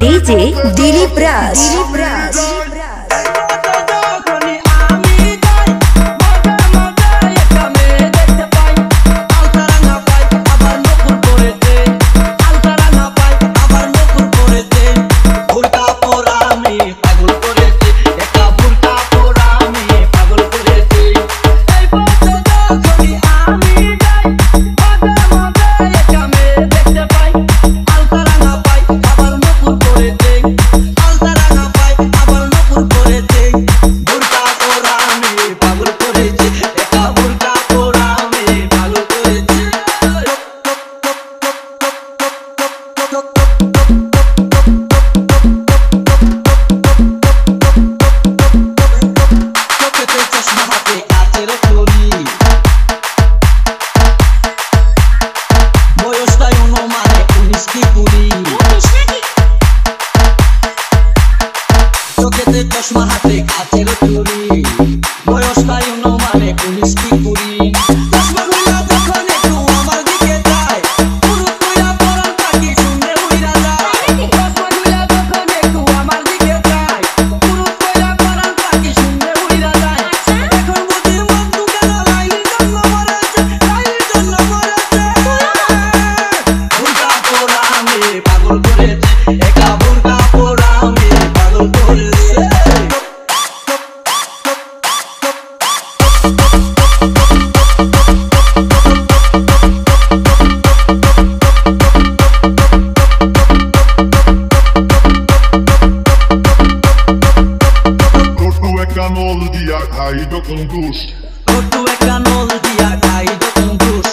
DJ Dilip Raj. চশমা হাতে কাচের চুড়ি বয়স তাই অনুমানে 19 কি 20 চশমা খুইলা যখন একটু আমার দিকে যায় পুরো কইরা পরার পাখি শুনে উইরা যায় চশমা খুইলা যখন একটু আমার দিকে যায় পুরো কইরা পরার পাখি শুনে উইরা যায় এখন বুঝির মন দুকান লাইলি জন্য মরেছে বুরকা পরা আমি পাগল করেছে একা বুরকা পরা আমি পাগল করেছে Nol dia caído com duş. Roto é canolo dia caído com duş.